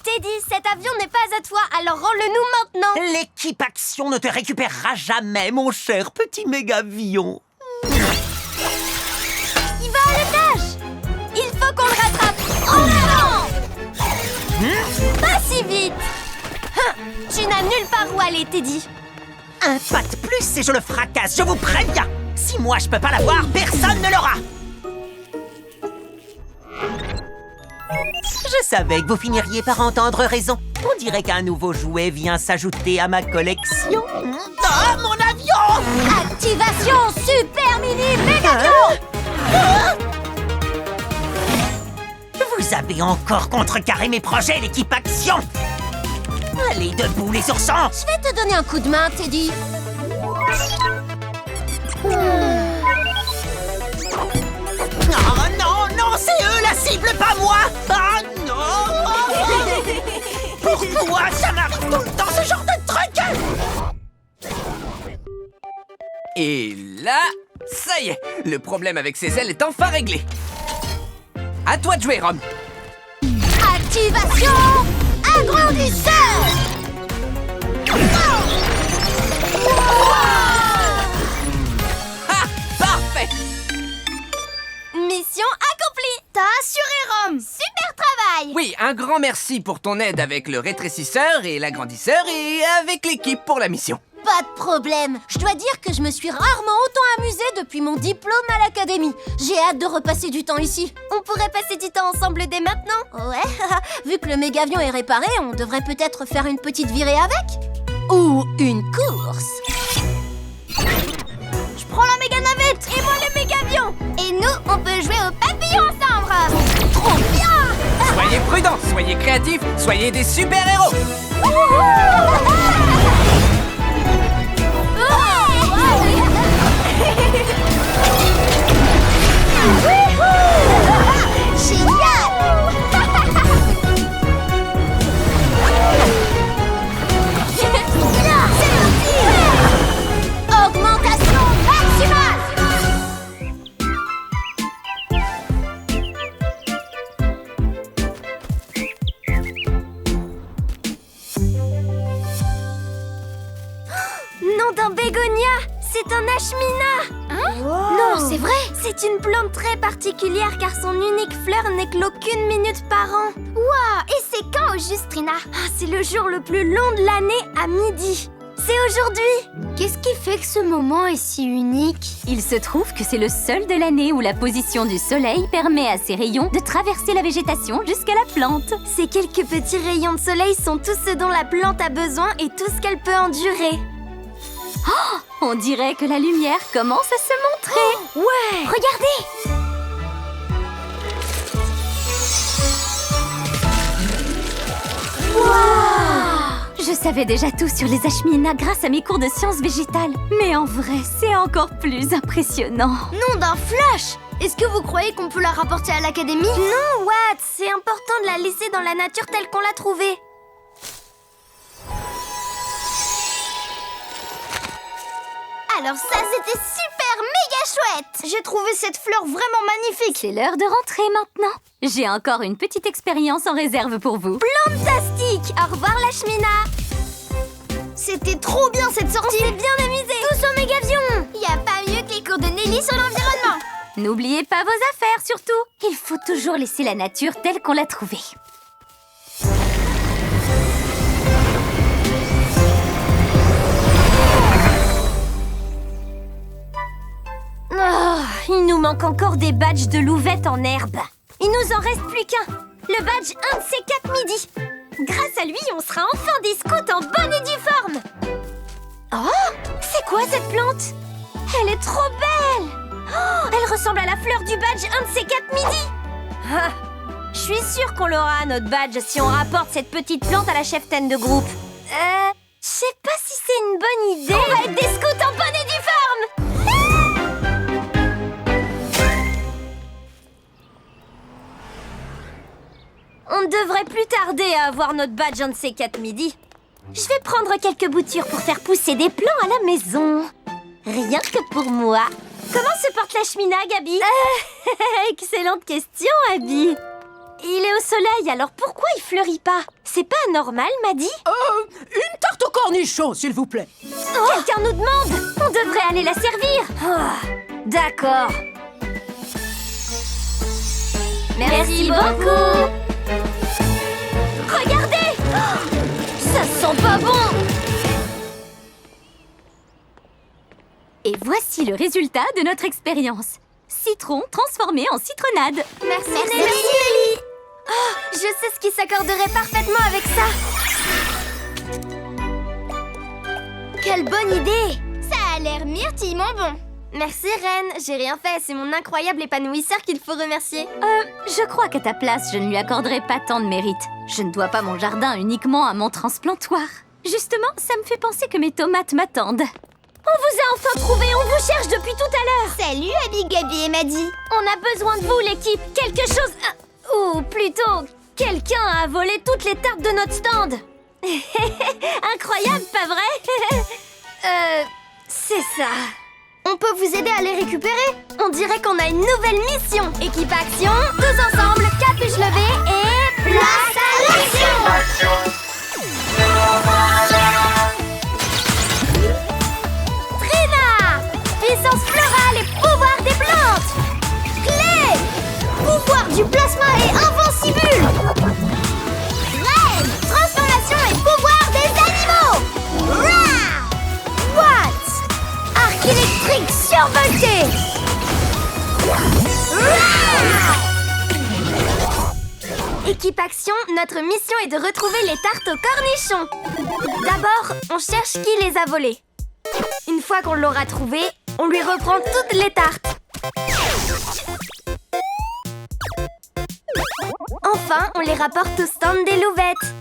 Teddy, cet avion n'est pas à toi, alors rends-le-nous maintenant. L'équipe Action ne te récupérera jamais, mon cher petit mégavion. Il va à l'étage. Il faut qu'on le rattrape. En avant. Pas si vite. Tu n'as nulle part où aller, Teddy. Un pas de plus et je le fracasse, je vous préviens. Si moi je peux pas l'avoir, personne ne l'aura. Je savais que vous finiriez par entendre raison. On dirait qu'un nouveau jouet vient s'ajouter à ma collection. Ah, mon avion! Activation super mini mégavion. Vous avez encore contrecarré mes projets, l'équipe Action. Allez, debout, les oursons. Je vais te donner un coup de main, Teddy. Oh non, non, c'est eux la cible, pas moi. Ah non. Pourquoi ça m'arrive tout le temps, ce genre de truc? Et là, ça y est, le problème avec ses ailes est enfin réglé. À toi de jouer, Rome. Activation agrandisseur. Ah, parfait. Mission accomplie. T'as assuré, Rome. Super travail. Oui, un grand merci pour ton aide avec le rétrécisseur et l'agrandisseur et avec l'équipe pour la mission. Pas de problème. Je dois dire que je me suis rarement autant amusée depuis mon diplôme à l'académie. J'ai hâte de repasser du temps ici. On pourrait passer du temps ensemble dès maintenant. Ouais, vu que le mégavion est réparé, on devrait peut-être faire une petite virée avec. Ou une course. Je prends la méga navette et moi le mégavion. Et nous, on peut jouer au papillon ensemble, Trop bien! Soyez prudents, soyez créatifs, soyez des super-héros. Augmentation maximale! Nom d'un bégonia! C'est un ashmina! Non, c'est vrai! C'est une plante très particulière car son unique fleur n'éclot qu'une minute par an. Wow! Et c'est quand au juste, Trina? C'est le jour le plus long de l'année à midi. C'est aujourd'hui! Qu'est-ce qui fait que ce moment est si unique? Il se trouve que c'est le seul de l'année où la position du soleil permet à ses rayons de traverser la végétation jusqu'à la plante. Ces quelques petits rayons de soleil sont tout ce dont la plante a besoin et tout ce qu'elle peut endurer. On dirait que la lumière commence à se montrer. Ouais! Regardez! Je savais déjà tout sur les ashminas grâce à mes cours de sciences végétales. Mais en vrai, c'est encore plus impressionnant. Nom d'un flash! Est-ce que vous croyez qu'on peut la rapporter à l'académie? Non, Watt! C'est important de la laisser dans la nature telle qu'on l'a trouvée. Alors ça, c'était super méga chouette! J'ai trouvé cette fleur vraiment magnifique. C'est l'heure de rentrer maintenant. J'ai encore une petite expérience en réserve pour vous. Fantastique! Au revoir, l'ashmina! C'était trop bien cette sortie! On s'est bien amusés! Tous au mégavion! Y a pas mieux que les cours de Nelly sur l'environnement! N'oubliez pas vos affaires, surtout. Il faut toujours laisser la nature telle qu'on l'a trouvée. Oh, il nous manque encore des badges de louvettes en herbe. Il nous en reste plus qu'un. Le badge 1 de ces 4 midi. Grâce à lui, on sera enfin des scouts en bonne et due forme. Oh, c'est quoi cette plante? Elle est trop belle. Oh, elle ressemble à la fleur du badge 1 de ces 4 midi. Ah, je suis sûre qu'on l'aura, notre badge, si on rapporte cette petite plante à la cheftaine de groupe. Je sais pas si c'est une bonne idée. On va être des scouts en bonne et due forme. On ne devrait plus tarder à avoir notre badge un de ces 4 midi. Je vais prendre quelques boutures pour faire pousser des plants à la maison. Rien que pour moi. Comment se porte l'ashmina, Gabi? Excellente question, Abby. Il est au soleil, alors pourquoi il fleurit pas? C'est pas anormal, Maddy? Une tarte au cornichon, s'il vous plaît. Quelqu'un nous demande. On devrait aller la servir. D'accord. Merci beaucoup. Regardez! Ça sent pas bon! Et voici le résultat de notre expérience. Citron transformé en citronnade. Merci Nelly! Oh, je sais ce qui s'accorderait parfaitement avec ça! Quelle bonne idée! Ça a l'air myrtillement bon! Merci Reine, j'ai rien fait, c'est mon incroyable épanouisseur qu'il faut remercier. Je crois qu'à ta place, je ne lui accorderai pas tant de mérite. Je ne dois pas mon jardin uniquement à mon transplantoir. Justement, ça me fait penser que mes tomates m'attendent. On vous a enfin trouvé, on vous cherche depuis tout à l'heure. Salut Abby, Gabi et Maddy. On a besoin de vous l'équipe, quelque chose... ou plutôt, quelqu'un a volé toutes les tartes de notre stand. Incroyable, pas vrai? C'est ça. On peut vous aider à les récupérer? On dirait qu'on a une nouvelle mission. Équipe action, tous ensemble, capuche levée et... place à l'action! Trina! Puissance florale et pouvoir des plantes! Clé! Pouvoir du plasma et invincible! Reine! Transformation et pouvoir des animaux! Rah! What? Arc électrique survolté! Équipe Action, notre mission est de retrouver les tartes aux cornichons. D'abord, on cherche qui les a volées. Une fois qu'on l'aura trouvé, on lui reprend toutes les tartes. Enfin, on les rapporte au stand des louvettes.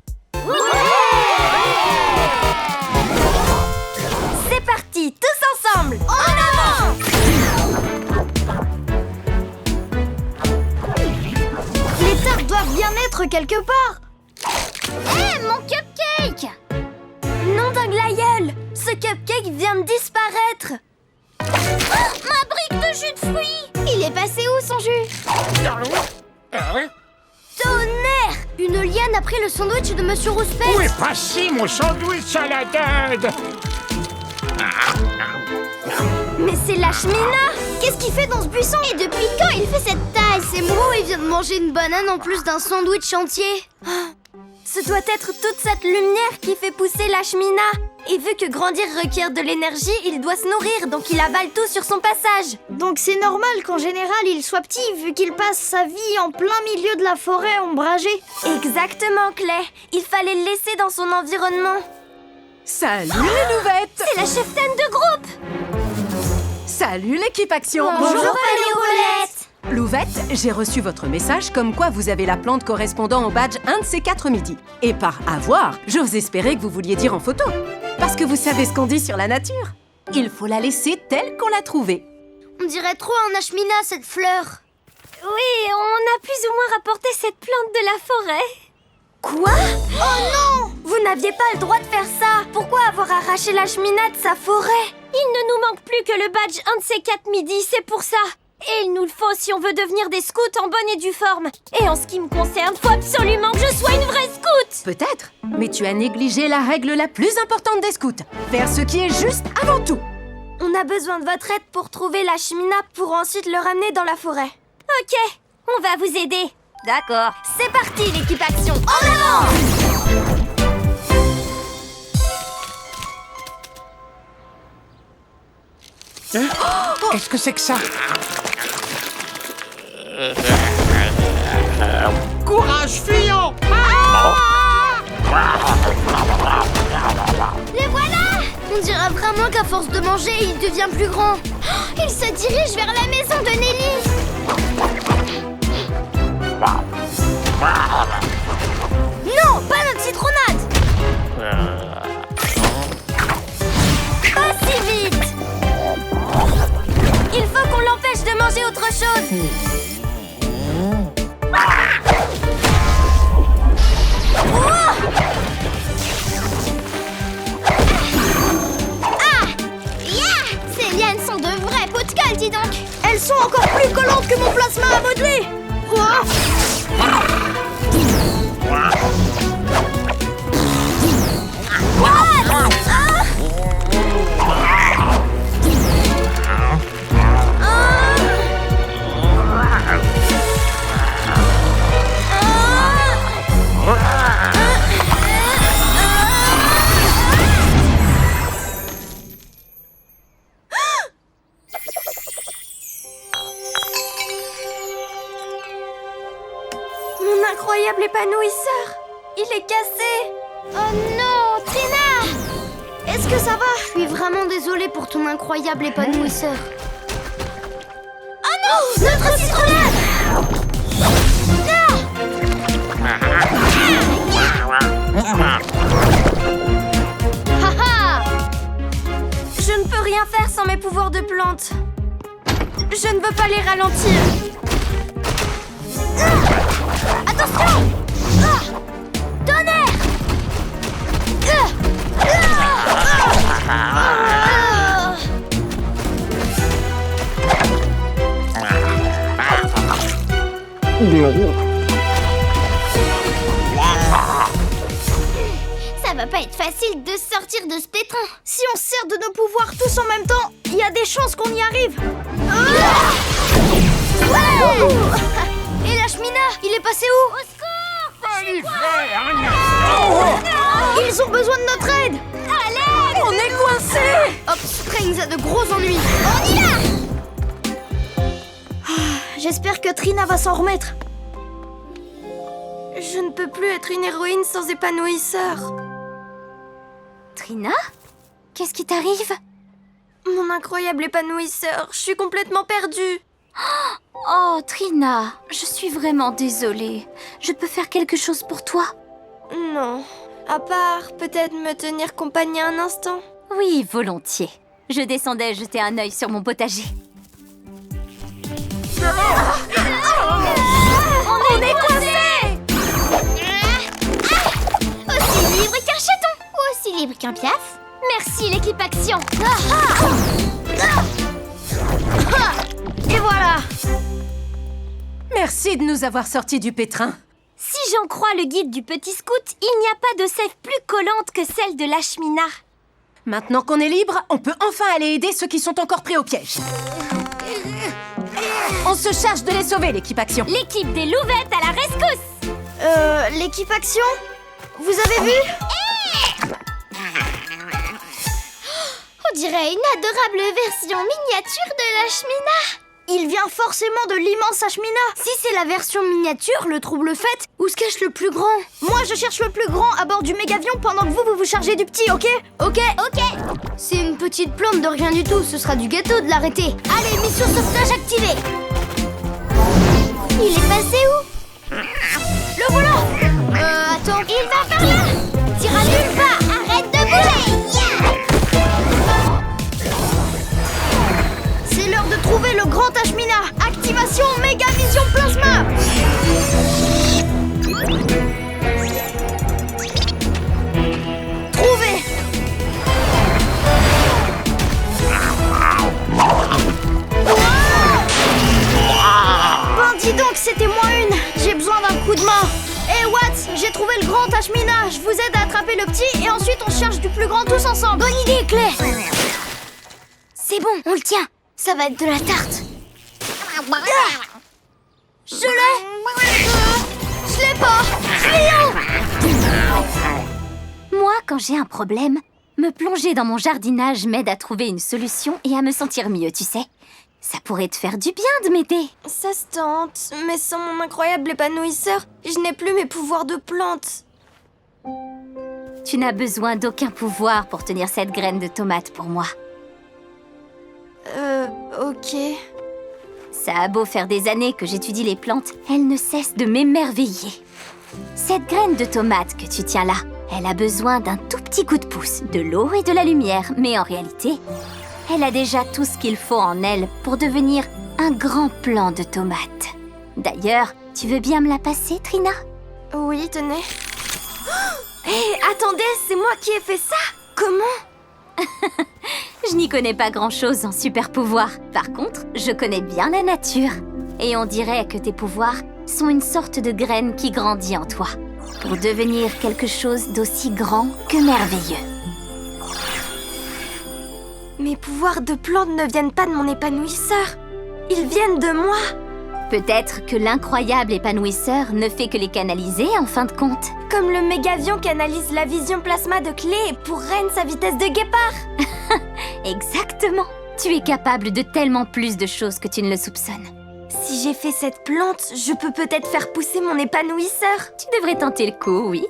C'est parti, tous ensemble. En avant! Les tartes doivent bien être quelque part. Hé, mon cupcake! Nom d'un glaïeul! Ce cupcake vient de disparaître! Ma brique de jus de fruits! Il est passé où, son jus? Tonnerre! Une liane a pris le sandwich de Monsieur Rouspète! Où est passé mon sandwich à la dinde? Mais c'est Lashmina! Qu'est-ce qu'il fait dans ce buisson? Et depuis quand il fait cette taille? C'est moi, il vient de manger une banane en plus d'un sandwich entier! Ce doit être toute cette lumière qui fait pousser Lashmina! Et vu que grandir requiert de l'énergie, il doit se nourrir, donc il avale tout sur son passage! Donc c'est normal qu'en général il soit petit, vu qu'il passe sa vie en plein milieu de la forêt ombragée. Exactement, Clay! Il fallait le laisser dans son environnement! Salut les louvettes! C'est la cheftaine de groupe! Salut l'équipe Action! Bonjour, Paléolette! Louvette, j'ai reçu votre message comme quoi vous avez la plante correspondant au badge 1 de ces 4 midis. Et par avoir, j'ose espérer que vous vouliez dire en photo. Parce que vous savez ce qu'on dit sur la nature. Il faut la laisser telle qu'on l'a trouvée. On dirait trop un Ashmina, cette fleur. Oui, on a plus ou moins rapporté cette plante de la forêt. Quoi? Oh non! Vous n'aviez pas le droit de faire ça. Pourquoi avoir arraché l'Ashmina de sa forêt? Il ne nous manque plus que le badge 1 de ces 4 midis, c'est pour ça. Et il nous le faut si on veut devenir des scouts en bonne et due forme. Et en ce qui me concerne, faut absolument que je sois une vraie scout. Peut-être, mais tu as négligé la règle la plus importante des scouts. Faire ce qui est juste avant tout. On a besoin de votre aide pour trouver l'Ashmina pour ensuite le ramener dans la forêt. Ok, on va vous aider. D'accord. C'est parti, l'équipe Action. En avant! Qu'est-ce que c'est que ça? Courage, fuyons! Les voilà! On dirait vraiment qu'à force de manger, il devient plus grand. Il se dirige vers la maison de Nelly! Non, pas notre citronnade! Pas si vite! Il faut qu'on l'empêche de manger autre chose! Ces lianes sont de vrais pots de colle, dis donc! Elles sont encore plus collantes que mon plasma à modeler. Mon incroyable épanouisseur! Il est cassé! Oh non, Trina! Est-ce que ça va? Je suis vraiment désolée pour ton incroyable épanouisseur. Oh non! Notre citronnade! Haha! Je ne peux rien faire sans mes pouvoirs de plante. Je ne veux pas les ralentir. Attention! Tonnerre! Ça va pas être facile de sortir de ce pétrin. Si on sert de nos pouvoirs tous en même temps, il y a des chances qu'on y arrive. Et l'Ashmina, il est passé où? Au secours! Ils ont besoin de notre aide. Allez! On est coincés! Hop, Springs a de gros ennuis. On y va! J'espère que Trina va s'en remettre. Je ne peux plus être une héroïne sans épanouisseur. Trina? Qu'est-ce qui t'arrive? Mon incroyable épanouisseur, je suis complètement perdue. Oh, Trina, je suis vraiment désolée. Je peux faire quelque chose pour toi? Non. À part peut-être me tenir compagnie un instant. Oui, volontiers. Je descendais jeter un œil sur mon potager. On est coincés! Aussi libre qu'un chaton! Aussi libre qu'un piaf! Merci l'équipe Action! Et voilà! Merci de nous avoir sortis du pétrin. Si j'en crois le guide du petit scout, il n'y a pas de sève plus collante que celle de l'ashmina. Maintenant qu'on est libre, on peut enfin aller aider ceux qui sont encore pris au piège. On se charge de les sauver, l'équipe Action. L'équipe des louvettes à la rescousse! L'équipe Action? Vous avez vu? On dirait une adorable version miniature de l'ashmina! Il vient forcément de l'immense ashmina. Si c'est la version miniature, le trouble fait, où se cache le plus grand? Moi, je cherche le plus grand à bord du mégavion pendant que vous vous chargez du petit, ok? Ok. C'est une petite plante de rien du tout, ce sera du gâteau de l'arrêter. Allez, mission sauvetage activée! Il est passé où? Le voilà! Attends. Il va par là! Tire à nulle part! Arrête de bouger! C'est l'heure de trouver le grand ashmina. Activation méga vision plasma. Trouvé. Ben dis donc, c'était moi une. J'ai besoin d'un coup de main. Hé Watts, j'ai trouvé le grand ashmina. Je vous aide à attraper le petit et ensuite on cherche du plus grand tous ensemble. Bonne idée, Claire! C'est bon, on le tient. Ça va être de la tarte. Je l'ai. Je l'ai pas. Moi, quand j'ai un problème, me plonger dans mon jardinage m'aide à trouver une solution et à me sentir mieux, tu sais. Ça pourrait te faire du bien de m'aider. Ça se tente, mais sans mon incroyable épanouisseur, je n'ai plus mes pouvoirs de plante. Tu n'as besoin d'aucun pouvoir pour tenir cette graine de tomate pour moi. Ok. Ça a beau faire des années que j'étudie les plantes, elles ne cessent de m'émerveiller. Cette graine de tomate que tu tiens là, elle a besoin d'un tout petit coup de pouce, de l'eau et de la lumière. Mais en réalité, elle a déjà tout ce qu'il faut en elle pour devenir un grand plant de tomates. D'ailleurs, tu veux bien me la passer, Trina? Oui, tenez. Hé, attendez, c'est moi qui ai fait ça? Comment? Je n'y connais pas grand-chose en super pouvoir. Par contre, je connais bien la nature. Et on dirait que tes pouvoirs sont une sorte de graine qui grandit en toi, pour devenir quelque chose d'aussi grand que merveilleux. Mes pouvoirs de plante ne viennent pas de mon épanouisseur. Ils viennent de moi. Peut-être que l'incroyable épanouisseur ne fait que les canaliser en fin de compte. Comme le mégavion canalise la vision plasma de Clé pour Reine sa vitesse de guépard. Exactement. Tu es capable de tellement plus de choses que tu ne le soupçonnes. Si j'ai fait cette plante, je peux peut-être faire pousser mon épanouisseur. Tu devrais tenter le coup, oui.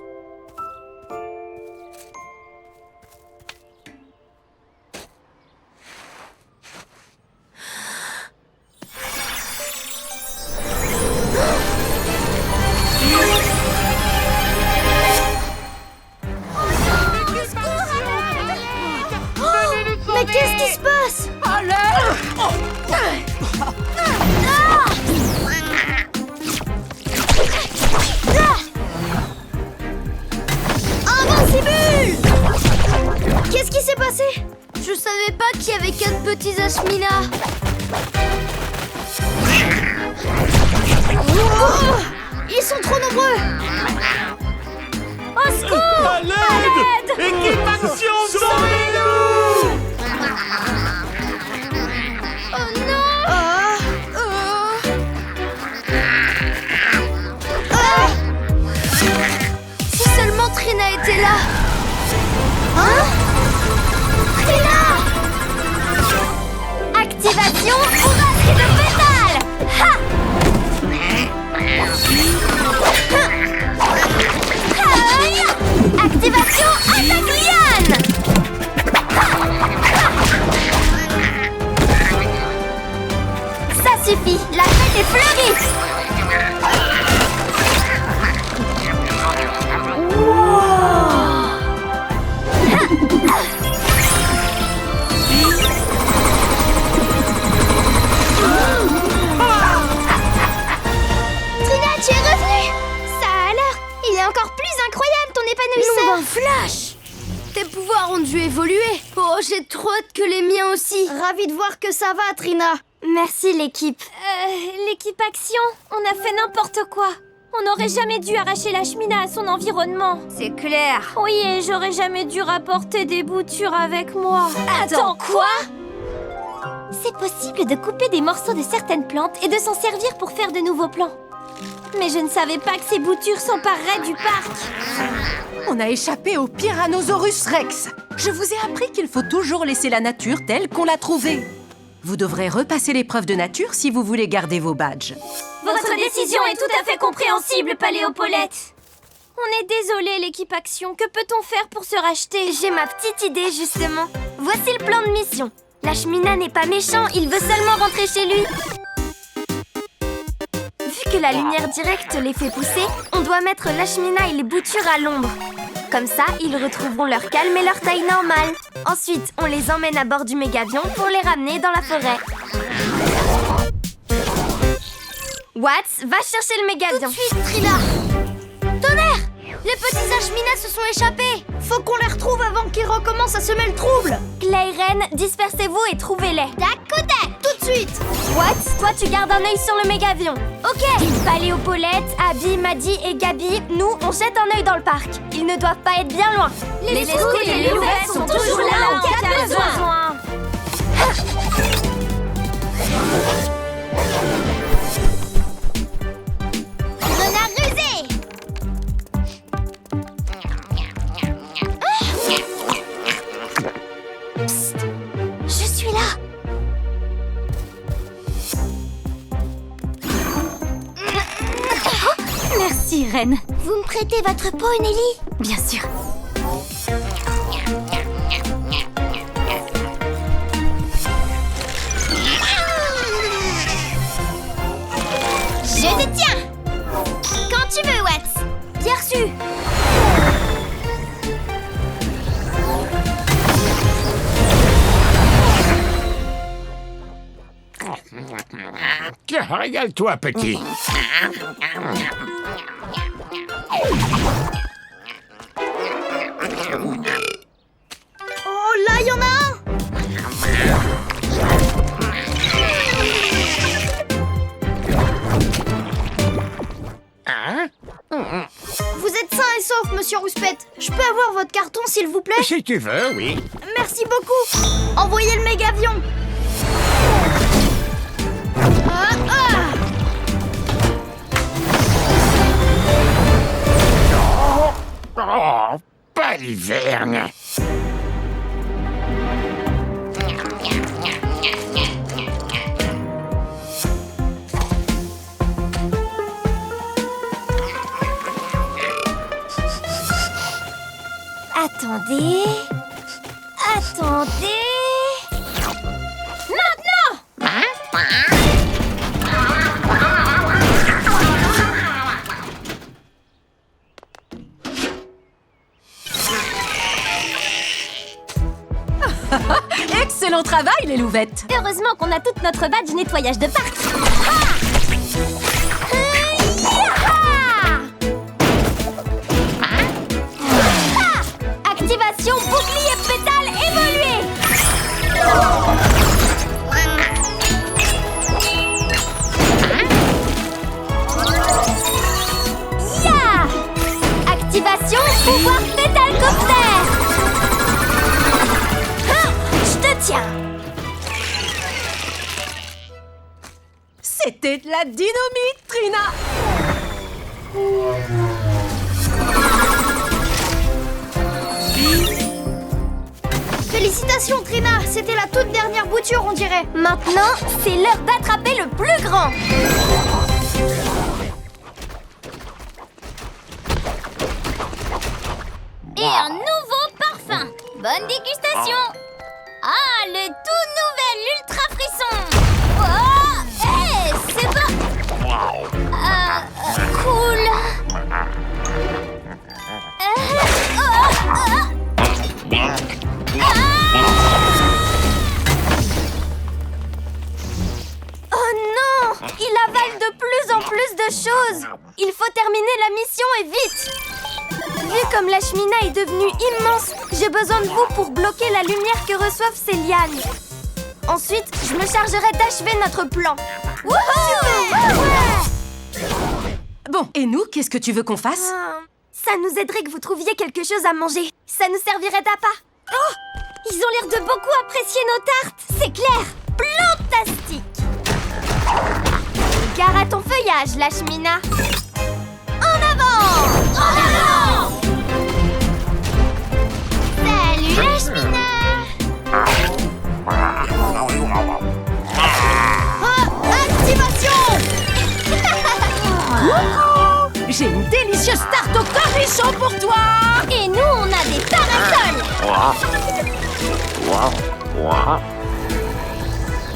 Mais qu'est-ce qui se passe? Invincible! Qu'est-ce qui s'est passé? Je savais pas qu'il y avait 4 petits ashmina. Oh, ils sont trop nombreux! Au secours! À l'aide! Équipe Action, sauvez-nous! Oh non! Si seulement Trina était là! Hein? Trina! Activation bourrasque de pétales! Ha! Aïe! Activation attaque liane! Ça suffit! Un flash! Tes pouvoirs ont dû évoluer. Oh, j'ai trop hâte que les miens aussi. Ravi de voir que ça va, Trina. Merci, l'équipe. L'équipe Action, on a fait n'importe quoi. On n'aurait jamais dû arracher la Shmina à son environnement. C'est clair. Oui, et j'aurais jamais dû rapporter des boutures avec moi. Attends, quoi? C'est possible de couper des morceaux de certaines plantes et de s'en servir pour faire de nouveaux plants. Mais je ne savais pas que ces boutures s'empareraient du parc. On a échappé au Tyrannosaurus Rex. Je vous ai appris qu'il faut toujours laisser la nature telle qu'on l'a trouvée. Vous devrez repasser l'épreuve de nature si vous voulez garder vos badges. Votre décision est tout à fait compréhensible, Paléopaulette. On est désolé, l'équipe Action. Que peut-on faire pour se racheter? J'ai ma petite idée, justement. Voici le plan de mission. La Shmina n'est pas méchant, il veut seulement rentrer chez lui. Vu que la lumière directe les fait pousser, on doit mettre la Shmina et les boutures à l'ombre. Comme ça, ils retrouveront leur calme et leur taille normale. Ensuite, on les emmène à bord du mégavion pour les ramener dans la forêt. Watts, va chercher le mégavion. Tout de suite, Trina. Tonnerre! Les petits Ashmina se sont échappés. Faut qu'on les retrouve avant qu'ils recommencent à semer le trouble. Clay, Ren, dispersez-vous et trouvez-les. Tac-tac! Tout de suite. Watts, toi tu gardes un œil sur le mégavion. Ok. Paléopaulette, Abby, Maddie et Gabi, nous, on jette un œil dans le parc. Ils ne doivent pas être bien loin. Les scouts et les louvettes sont toujours là en cas de besoin. Renard rusé. Psst, je suis là. Merci, Reine. Vous me prêtez votre peau, Nelly? Bien sûr. Je te tiens! Quand tu veux, Watts! Bien reçu. Tiens, régale-toi, petit. Oh, là, il y en a un. Vous êtes sain et sauf, monsieur Rouspette. Je peux avoir votre carton, s'il vous plaît? Si tu veux, oui. Merci beaucoup. Envoyez le mégavion. Ah, ah. Oh, pas l'hiverne. Attendez. Attendez. Maintenant! Excellent travail, les louvettes. Heureusement qu'on a toute notre badge nettoyage de parc. Activation bouclier pétale évolué. Ya! Activation pouvoir pétalcoptère. Je te tiens. C'était de la dynamite, Trina. Félicitations, Trina. C'était la toute dernière bouture, on dirait. Maintenant, c'est l'heure d'attraper le plus grand. Et un nouveau parfum. Bonne dégustation. Ah, le tout nouvel ultra frisson. Oh, hey, c'est pas... cool. Oh non! Il avale de plus en plus de choses. Il faut terminer la mission et vite. Vu comme l'Ashmina est devenue immense, j'ai besoin de vous pour bloquer la lumière que reçoivent ces lianes. Ensuite, je me chargerai d'achever notre plan. Wouhou! Bon, et nous, qu'est-ce que tu veux qu'on fasse? Ça nous aiderait que vous trouviez quelque chose à manger. Ça nous servirait d'appât. Oh! Ils ont l'air de beaucoup apprécier nos tartes. C'est clair. Plantastique. Gare à ton feuillage, l'Ashmina. En avant! En avant! Salut l'Ashmina! Activation! J'ai une délicieuse tarte au cornichon pour toi! Et nous, on a des parasols.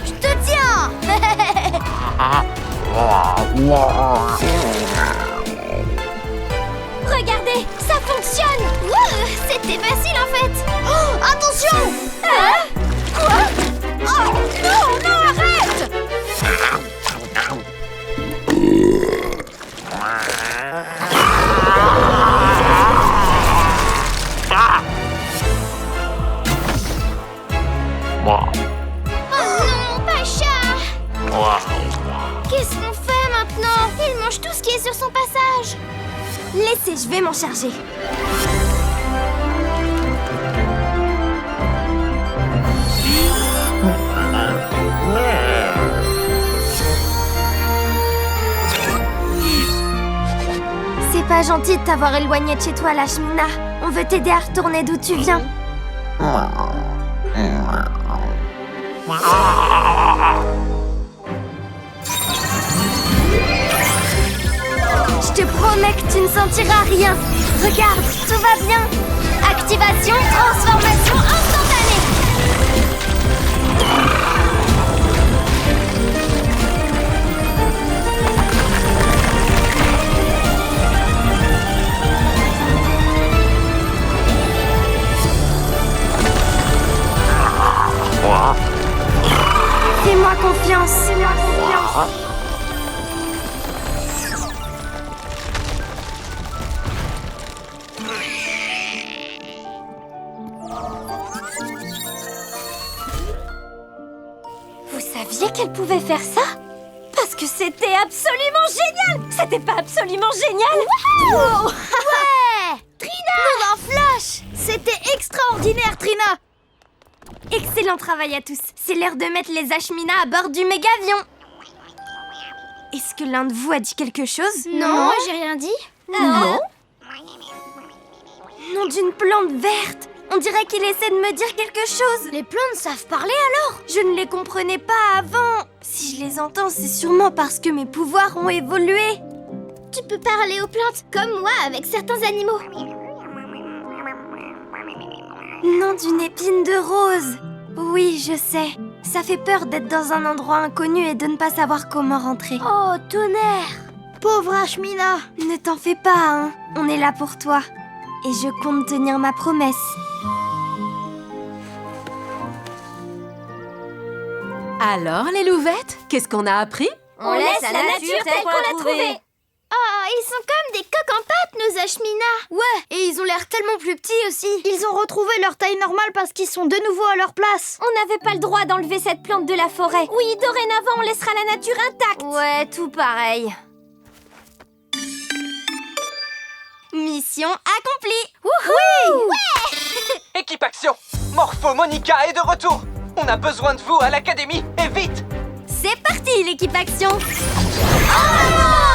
Je te tiens! Regardez, ça fonctionne. C'était facile en fait! Oh, attention! Hein? Quoi? Oh, non, non, arrête! Oh non, Pacha! Qu'est-ce qu'on fait maintenant? Il mange tout ce qui est sur son passage! Laissez, je vais m'en charger. C'est pas gentil de t'avoir éloigné de chez toi, l'Ashmina. On veut t'aider à retourner d'où tu viens. Je te promets que tu ne sentiras rien. Regarde, tout va bien. Activation, transformation instantanée. Fais-moi confiance. Fais-moi confiance. Vous saviez qu'elle pouvait faire ça? Parce que c'était absolument génial! C'était pas absolument génial? Wow! Ouais! Trina! Un flash! C'était extraordinaire, Trina! Excellent travail à tous. C'est l'heure de mettre les Ashmina à bord du mégavion. Est-ce que l'un de vous a dit quelque chose? Non, j'ai rien dit. Non. Nom d'une plante verte. On dirait qu'il essaie de me dire quelque chose. Les plantes savent parler alors? Je ne les comprenais pas avant. Si je les entends, c'est sûrement parce que mes pouvoirs ont évolué. Tu peux parler aux plantes, comme moi avec certains animaux. Nom d'une épine de rose. Oui, je sais. Ça fait peur d'être dans un endroit inconnu et de ne pas savoir comment rentrer. Oh, tonnerre! Pauvre Ashmina! Ne t'en fais pas, hein. On est là pour toi. Et je compte tenir ma promesse. Alors, les louvettes, qu'est-ce qu'on a appris? On laisse la nature telle qu'on l'a trouvée. Oh, ils sont comme des coques en pâte, nos Ashmina. Ouais, et ils ont l'air tellement plus petits aussi. Ils ont retrouvé leur taille normale parce qu'ils sont de nouveau à leur place. On n'avait pas le droit d'enlever cette plante de la forêt. Oui, dorénavant, on laissera la nature intacte. Ouais, tout pareil. Mission accomplie. Oui! Ouais! Équipe Action! Morpho Monica est de retour! On a besoin de vous à l'académie, et vite! C'est parti, l'équipe Action. En avant!